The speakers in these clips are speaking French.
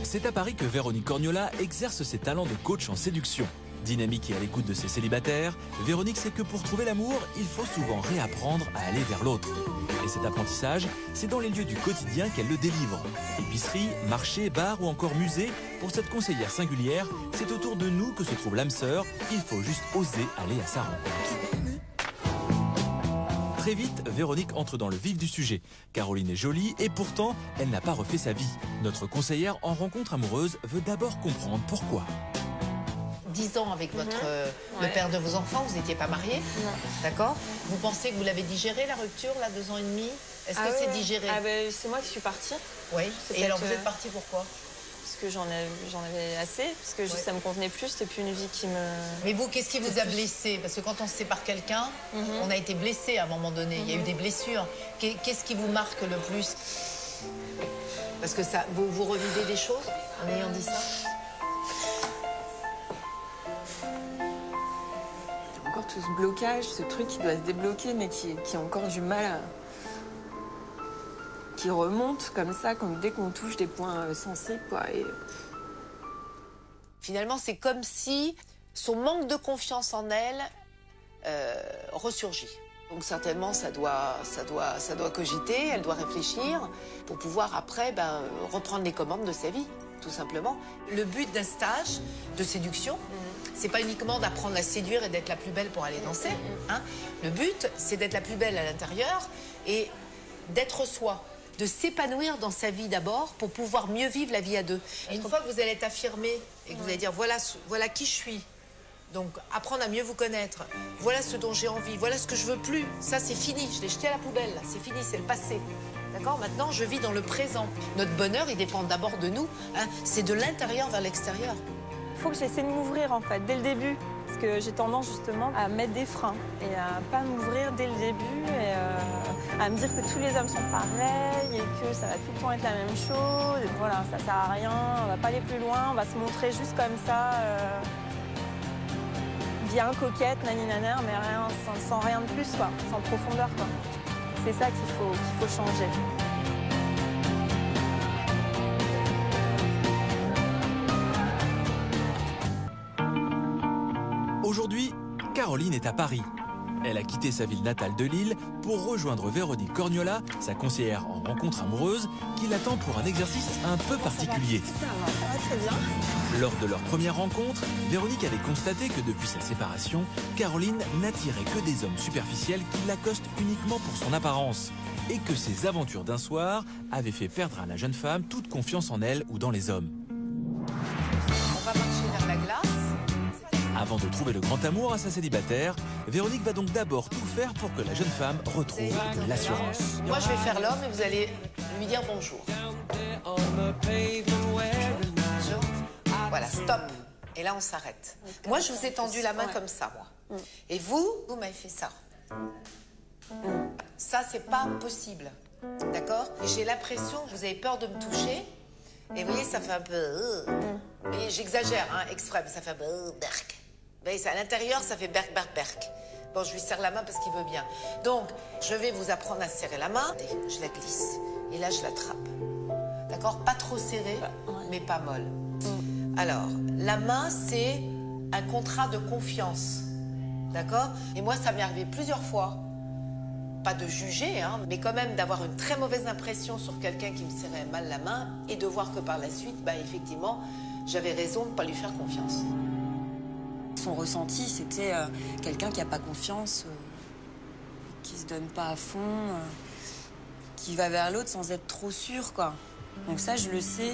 C'est à Paris que Véronique Corgnola exerce ses talents de coach en séduction. Dynamique et à l'écoute de ses célibataires, Véronique sait que pour trouver l'amour, il faut souvent réapprendre à aller vers l'autre. Et cet apprentissage, c'est dans les lieux du quotidien qu'elle le délivre. Épicerie, marché, bar ou encore musée, pour cette conseillère singulière, c'est autour de nous que se trouve l'âme sœur. Il faut juste oser aller à sa rencontre. Très vite, Véronique entre dans le vif du sujet. Caroline est jolie et pourtant, elle n'a pas refait sa vie. Notre conseillère en rencontre amoureuse veut d'abord comprendre pourquoi. 10 ans avec le père de vos enfants, vous n'étiez pas mariés? Non. D'accord. Vous pensez que vous l'avez digéré, la rupture, là, 2 ans et demi? Est-ce que c'est digéré? C'est moi qui suis partie. Oui. Et alors, vous êtes partie pourquoi? Parce que j'en avais assez, parce que ça me convenait plus, c'était plus une vie qui me... Mais vous, qu'est-ce qui vous a blessé? Parce que quand on se sépare quelqu'un, on a été blessé à un moment donné, il y a eu des blessures. Qu'est-ce qui vous marque le plus? Parce que ça, vous revivez des choses en ayant dit ça? Encore tout ce blocage, ce truc qui doit se débloquer, mais qui a encore du mal à... qui remonte comme ça, comme dès qu'on touche des points sensibles, quoi. Et... Finalement, c'est comme si son manque de confiance en elle ressurgit. Donc certainement, ça doit cogiter, elle doit réfléchir pour pouvoir après reprendre les commandes de sa vie, tout simplement. Le but d'un stage de séduction, c'est pas uniquement d'apprendre à séduire et d'être la plus belle pour aller danser. Hein. Le but, c'est d'être la plus belle à l'intérieur et d'être soi, de s'épanouir dans sa vie d'abord pour pouvoir mieux vivre la vie à deux. Et une fois que vous allez être affirmé et que vous allez dire voilà qui je suis, donc apprendre à mieux vous connaître, voilà ce dont j'ai envie, voilà ce que je veux plus, ça c'est fini, je l'ai jeté à la poubelle, c'est fini, c'est le passé. D'accord? Maintenant, je vis dans le présent. Notre bonheur, il dépend d'abord de nous. Hein. C'est de l'intérieur vers l'extérieur. Il faut que j'essaie de m'ouvrir, en fait, dès le début. Parce que j'ai tendance, justement, à mettre des freins et à pas m'ouvrir dès le début et à me dire que tous les hommes sont pareils et que ça va tout le temps être la même chose. Et voilà, ça sert à rien, on va pas aller plus loin, on va se montrer juste comme ça, bien coquette, nani-naner, mais rien, sans rien de plus, quoi, sans profondeur, quoi. C'est ça qu'il faut changer. Aujourd'hui, Caroline est à Paris. Elle a quitté sa ville natale de Lille pour rejoindre Véronique Corgnola, sa conseillère en rencontre amoureuse, qui l'attend pour un exercice un peu particulier. Ça va très bien. Lors de leur première rencontre, Véronique avait constaté que depuis sa séparation, Caroline n'attirait que des hommes superficiels qui l'accostent uniquement pour son apparence et que ses aventures d'un soir avaient fait perdre à la jeune femme toute confiance en elle ou dans les hommes. On va marcher vers la glace. Avant de trouver le grand amour à sa célibataire, Véronique va donc d'abord tout faire pour que la jeune femme retrouve de l'assurance. Moi, je vais faire l'homme et vous allez lui dire bonjour. Voilà, stop. Et là, on s'arrête. Moi, je vous ai tendu la main comme ça, moi. Et vous m'avez fait ça. Ça, c'est pas possible. D'accord? J'ai l'impression que vous avez peur de me toucher. Et vous voyez, ça fait un peu... Et j'exagère, hein, exprès, mais ça fait un peu... berk. Vous voyez, à l'intérieur, ça fait berk, berk, berk. Bon, je lui serre la main parce qu'il veut bien. Donc, je vais vous apprendre à serrer la main. Je la glisse. Et là, je l'attrape. D'accord? Pas trop serrée, mais pas molle. Alors, la main, c'est un contrat de confiance. D'accord? Et moi, ça m'est arrivé plusieurs fois. Pas de juger, hein, mais quand même d'avoir une très mauvaise impression sur quelqu'un qui me serrait mal la main et de voir que par la suite, effectivement, j'avais raison de ne pas lui faire confiance. Son ressenti, c'était quelqu'un qui n'a pas confiance, qui se donne pas à fond, qui va vers l'autre sans être trop sûr, quoi. Donc ça, je le sais,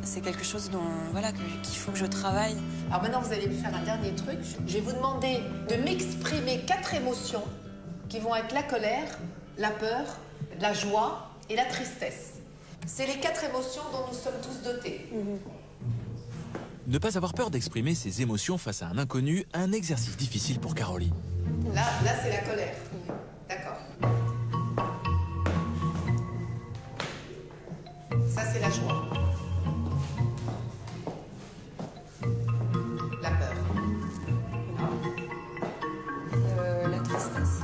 c'est quelque chose dont, voilà, qu'il faut que je travaille. Alors maintenant, vous allez me faire un dernier truc. Je vais vous demander de m'exprimer 4 émotions qui vont être la colère, la peur, la joie et la tristesse. C'est les 4 émotions dont nous sommes tous dotés. Ne pas avoir peur d'exprimer ses émotions face à un inconnu, un exercice difficile pour Caroline. Là c'est la colère. D'accord. Ça, c'est la joie. La peur. La tristesse.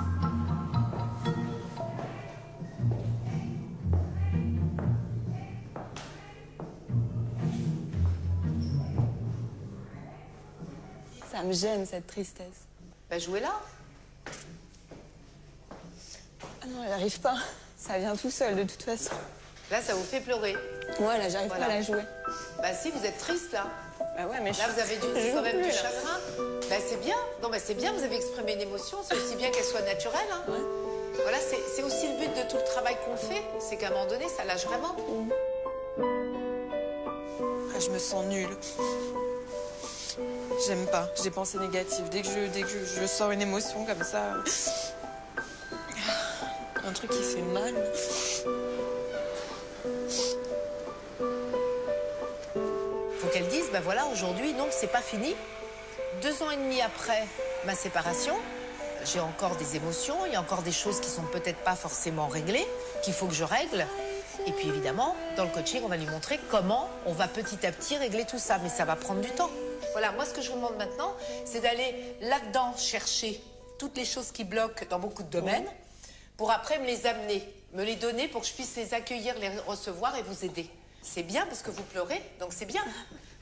Ça me gêne, cette tristesse. Bah, jouez-la. Ah non, j'arrive pas. Ça vient tout seul, de toute façon. Là, ça vous fait pleurer. Ouais, là, j'arrive pas à la jouer. Bah si, vous êtes triste, là. Bah ouais, mais Là, vous avez quand même du chagrin. Bah c'est bien. Non, bah c'est bien, vous avez exprimé une émotion. C'est aussi bien qu'elle soit naturelle. Hein. Ouais. Voilà, c'est aussi le but de tout le travail qu'on fait. C'est qu'à un moment donné, ça lâche vraiment. Ah, je me sens nulle. J'aime pas. J'ai des pensées négatives. Dès que je sors une émotion comme ça, un truc qui fait mal. Faut qu'elle dise, bah voilà, aujourd'hui, non, c'est pas fini. 2 ans et demi après ma séparation, j'ai encore des émotions, il y a encore des choses qui sont peut-être pas forcément réglées, qu'il faut que je règle. Et puis évidemment, dans le coaching, on va lui montrer comment on va petit à petit régler tout ça, mais ça va prendre du temps. Voilà, moi ce que je vous demande maintenant, c'est d'aller là-dedans chercher toutes les choses qui bloquent dans beaucoup de domaines, pour après me les amener, me les donner pour que je puisse les accueillir, les recevoir et vous aider. C'est bien parce que vous pleurez, donc c'est bien.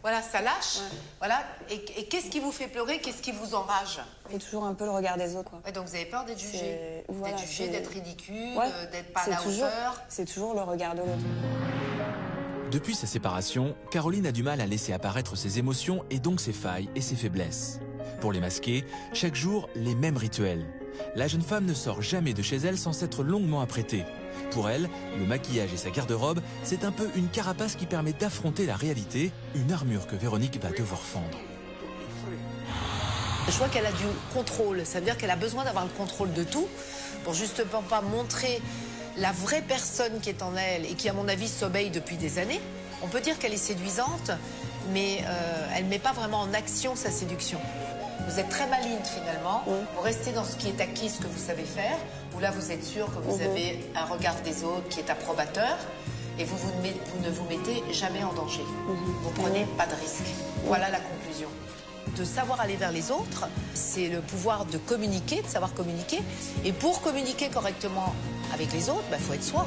Voilà, ça lâche. Ouais. Voilà. Et qu'est-ce qui vous fait pleurer? Qu'est-ce qui vous enrage? Et toujours un peu le regard des autres, quoi. Ouais, donc vous avez peur d'être jugé, voilà, d'être jugé, d'être ridicule, ouais, d'être pas à la hauteur. C'est toujours le regard de l'autre. Depuis sa séparation, Caroline a du mal à laisser apparaître ses émotions et donc ses failles et ses faiblesses. Pour les masquer, chaque jour, les mêmes rituels. La jeune femme ne sort jamais de chez elle sans s'être longuement apprêtée. Pour elle, le maquillage et sa garde-robe, c'est un peu une carapace qui permet d'affronter la réalité, une armure que Véronique va devoir fendre. Je vois qu'elle a du contrôle, ça veut dire qu'elle a besoin d'avoir le contrôle de tout pour justement pas montrer la vraie personne qui est en elle et qui, à mon avis, s'obéit depuis des années. On peut dire qu'elle est séduisante, mais elle ne met pas vraiment en action sa séduction. Vous êtes très maligne finalement, vous restez dans ce qui est acquis, ce que vous savez faire, où là vous êtes sûr que vous avez un regard des autres qui est approbateur, et vous ne vous mettez jamais en danger. Vous prenez pas de risque. Voilà la conclusion. De savoir aller vers les autres, c'est le pouvoir de communiquer, de savoir communiquer, et pour communiquer correctement avec les autres, il faut être soi.